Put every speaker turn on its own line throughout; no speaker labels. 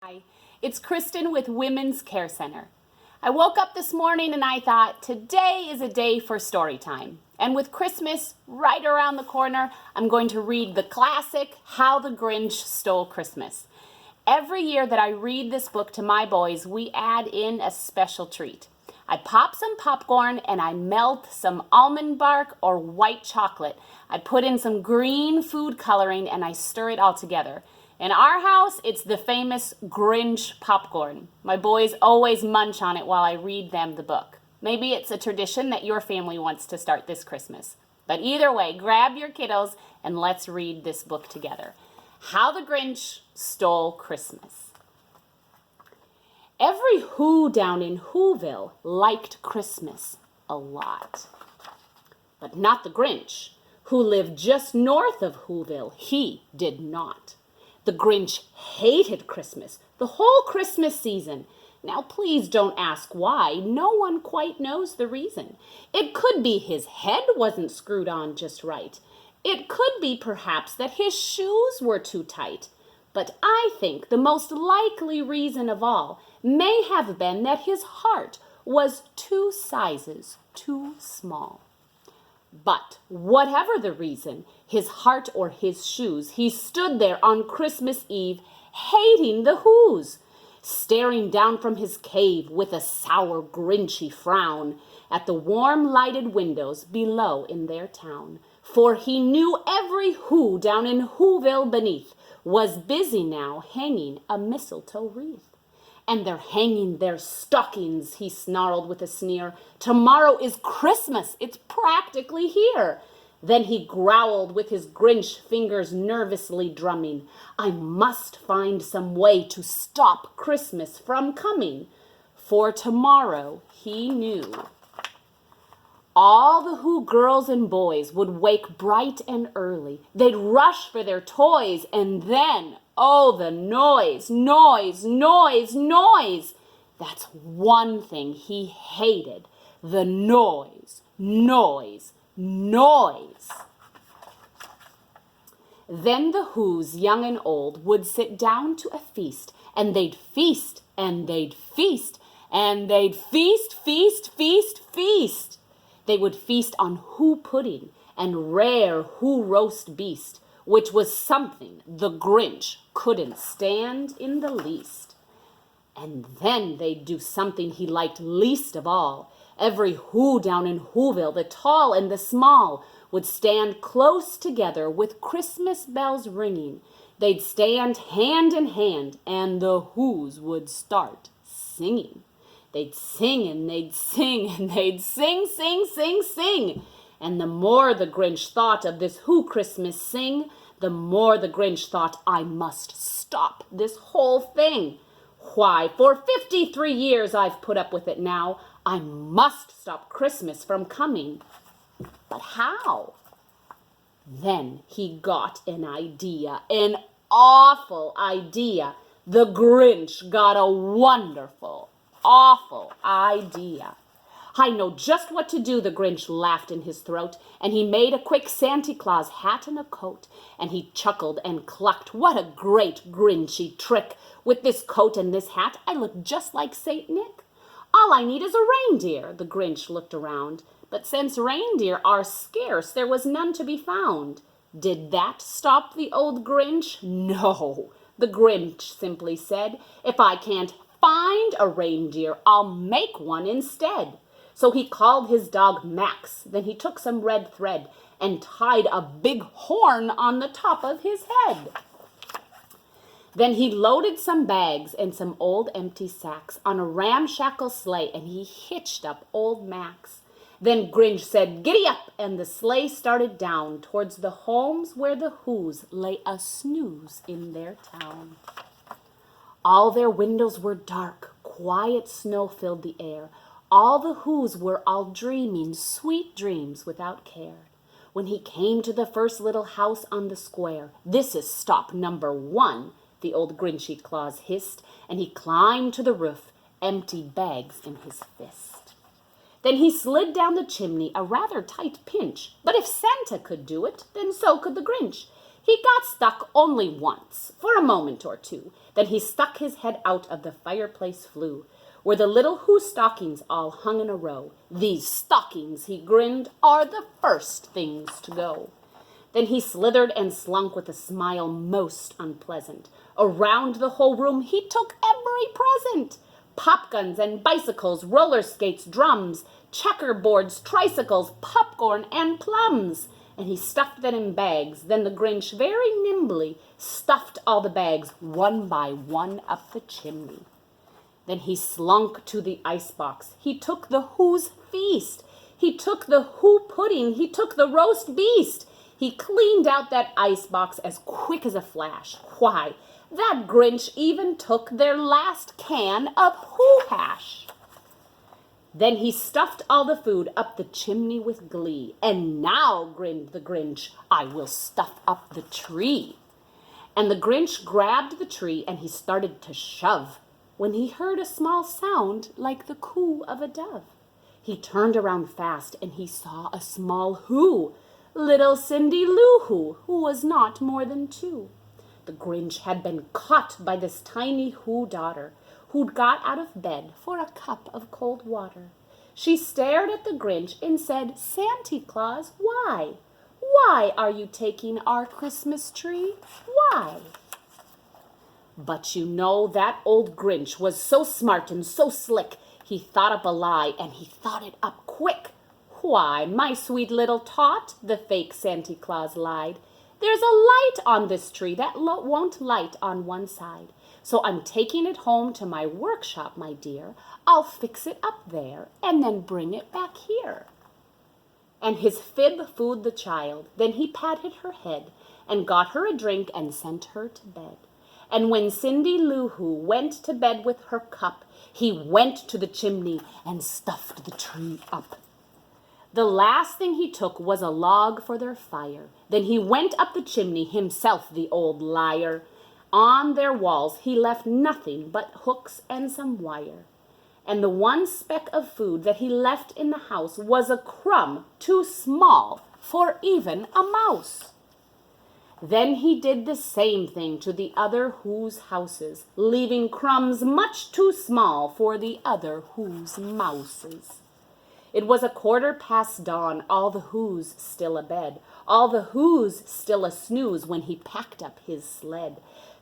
Hi, it's Kristan with Women's Care Center. I woke up this morning and I thought today is a day for story time. And with Christmas right around the corner, I'm going to read the classic, How the Grinch Stole Christmas. Every year that I read this book to my boys, we add in a special treat. I pop some popcorn and I melt some almond bark or white chocolate. I put in some green food coloring and I stir it all together. In our house, it's the famous Grinch popcorn. My boys always munch on it while I read them the book. Maybe it's a tradition that your family wants to start this Christmas. But either way, grab your kiddos and let's read this book together. How the Grinch Stole Christmas. Every Who down in Whoville liked Christmas a lot. But not the Grinch, who lived just north of Whoville. He did not. The Grinch hated Christmas, the whole Christmas season. Now, please don't ask why. No one quite knows the reason. It could be his head wasn't screwed on just right. It could be perhaps that his shoes were too tight. But I think the most likely reason of all may have been that his heart was 2 sizes too small. But whatever the reason, his heart or his shoes, he stood there on Christmas Eve, hating the Whos, staring down from his cave with a sour, grinchy frown at the warm lighted windows below in their town. For he knew every Who down in Whoville beneath was busy now hanging a mistletoe wreath. And they're hanging their stockings, he snarled with a sneer. Tomorrow is Christmas, it's practically here. Then he growled with his Grinch fingers nervously drumming. I must find some way to stop Christmas from coming. For tomorrow, he knew, all the Who girls and boys would wake bright and early. They'd rush for their toys, and then, oh, the noise, noise, noise, noise. That's one thing he hated, the noise, noise, noise. Then the Whos, young and old, would sit down to a feast, and they'd feast, and they'd feast, and they'd feast, feast, feast, feast. They would feast on Who pudding and rare Who roast beast, which was something the Grinch couldn't stand in the least. And then they'd do something he liked least of all. Every Who down in Whoville, the tall and the small, would stand close together with Christmas bells ringing. They'd stand hand in hand, and the Whos would start singing. They'd sing and they'd sing and they'd sing, sing, sing, sing. And the more the Grinch thought of this Who Christmas sing, the more the Grinch thought, I must stop this whole thing. Why, for 53 years I've put up with it now. I must stop Christmas from coming. But how? Then he got an idea, an awful idea. The Grinch got a wonderful, awful idea. I know just what to do, the Grinch laughed in his throat, and he made a quick Santa Claus hat and a coat, and he chuckled and clucked, what a great Grinchy trick! With this coat and this hat, I look just like Saint Nick. All I need is a reindeer, the Grinch looked around, but since reindeer are scarce, there was none to be found. Did that stop the old Grinch? No, the Grinch simply said, if I can't find a reindeer, I'll make one instead. So he called his dog Max. Then he took some red thread and tied a big horn on the top of his head. Then he loaded some bags and some old empty sacks on a ramshackle sleigh, and he hitched up old Max. Then Grinch said, giddy up, and the sleigh started down towards the homes where the Whos lay a snooze in their town. All their windows were dark, quiet snow filled the air. All the Whos were all dreaming sweet dreams without care. When he came to the first little house on the square, this is stop number 1, the old Grinchy Claus hissed, and he climbed to the roof, empty bags in his fist. Then he slid down the chimney, a rather tight pinch. But if Santa could do it, then so could the Grinch. He got stuck only once, for a moment or two. Then he stuck his head out of the fireplace flue, where the little Who stockings all hung in a row. These stockings, he grinned, are the first things to go. Then he slithered and slunk with a smile most unpleasant. Around the whole room he took every present. Pop guns and bicycles, roller skates, drums, checkerboards, tricycles, popcorn, and plums. And he stuffed them in bags. Then the Grinch very nimbly stuffed all the bags one by one up the chimney. Then he slunk to the icebox. He took the Who's feast. He took the Who pudding. He took the roast beast. He cleaned out that icebox as quick as a flash. Why, that Grinch even took their last can of Who hash. Then he stuffed all the food up the chimney with glee. And now, grinned the Grinch, I will stuff up the tree. And the Grinch grabbed the tree and he started to shove, when he heard a small sound like the coo of a dove. He turned around fast and he saw a small Who, little Cindy Lou Who was not more than 2. The Grinch had been caught by this tiny Who daughter, who'd got out of bed for a cup of cold water. She stared at the Grinch and said, Santa Claus, why? Why are you taking our Christmas tree? Why? But you know that old Grinch was so smart and so slick, he thought up a lie and he thought it up quick. Why, my sweet little tot, the fake Santa Claus lied. There's a light on this tree that won't light on one side. So I'm taking it home to my workshop, my dear. I'll fix it up there and then bring it back here. And his fib fooled the child. Then he patted her head and got her a drink and sent her to bed. And when Cindy Lou Who went to bed with her cup, he went to the chimney and stuffed the tree up. The last thing he took was a log for their fire. Then he went up the chimney himself, the old liar. On their walls he left nothing but hooks and some wire. And the one speck of food that he left in the house was a crumb too small for even a mouse. Then he did the same thing to the other Who's houses, leaving crumbs much too small for the other Who's mouses. It was 1/4 dawn, all the Who's still abed, all the Who's still a snooze when he packed up his sled.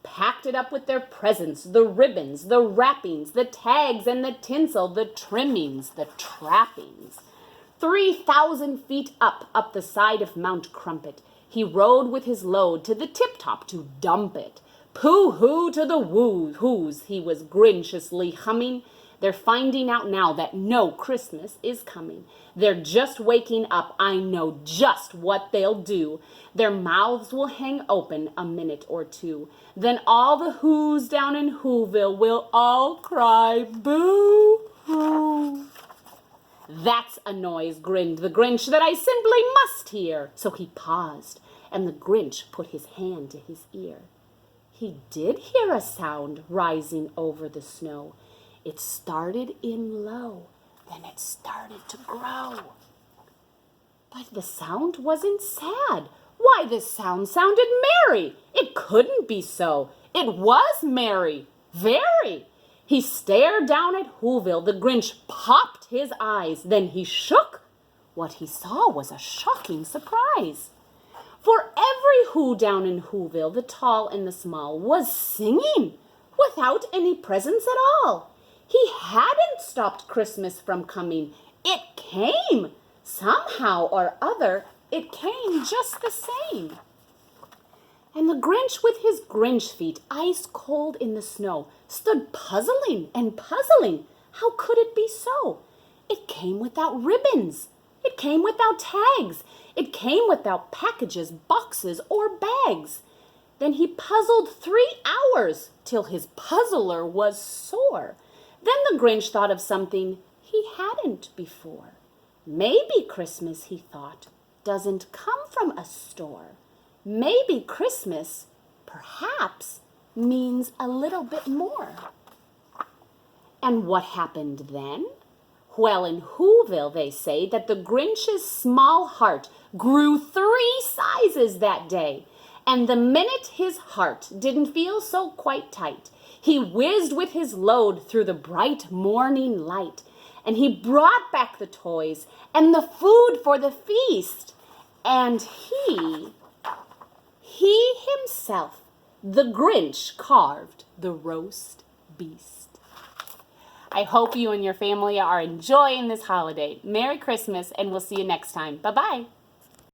Packed it up with their presents, the ribbons, the wrappings, the tags and the tinsel, the trimmings, the trappings. 3,000 feet up the side of Mount Crumpet, he rode with his load to the tip-top to dump it. Pooh-hoo to the Who's, he was grinchiously humming. They're finding out now that no Christmas is coming. They're just waking up. I know just what they'll do. Their mouths will hang open a minute or two. Then all the Who's down in Whoville will all cry boo-hoo. That's a noise, grinned the Grinch, that I simply must hear. So he paused, and the Grinch put his hand to his ear. He did hear a sound rising over the snow. It started in low, then it started to grow. But the sound wasn't sad. Why, the sound sounded merry. It couldn't be so. It was merry, very. He stared down at Whoville. The Grinch popped his eyes. Then he shook. What he saw was a shocking surprise. For every Who down in Whoville, the tall and the small, was singing without any presents at all. He hadn't stopped Christmas from coming. It came. Somehow or other, it came just the same. And the Grinch with his Grinch feet, ice cold in the snow, stood puzzling and puzzling. How could it be so? It came without ribbons. It came without tags. It came without packages, boxes, or bags. Then he puzzled 3 hours till his puzzler was sore. Then the Grinch thought of something he hadn't before. Maybe Christmas, he thought, doesn't come from a store. Maybe Christmas, perhaps, means a little bit more. And what happened then? Well, in Whoville, they say that the Grinch's small heart grew 3 sizes that day. And the minute his heart didn't feel so quite tight, he whizzed with his load through the bright morning light, and he brought back the toys and the food for the feast. And he himself, the Grinch, carved the roast beast. I hope you and your family are enjoying this holiday. Merry Christmas, and we'll see you next time. Bye-bye.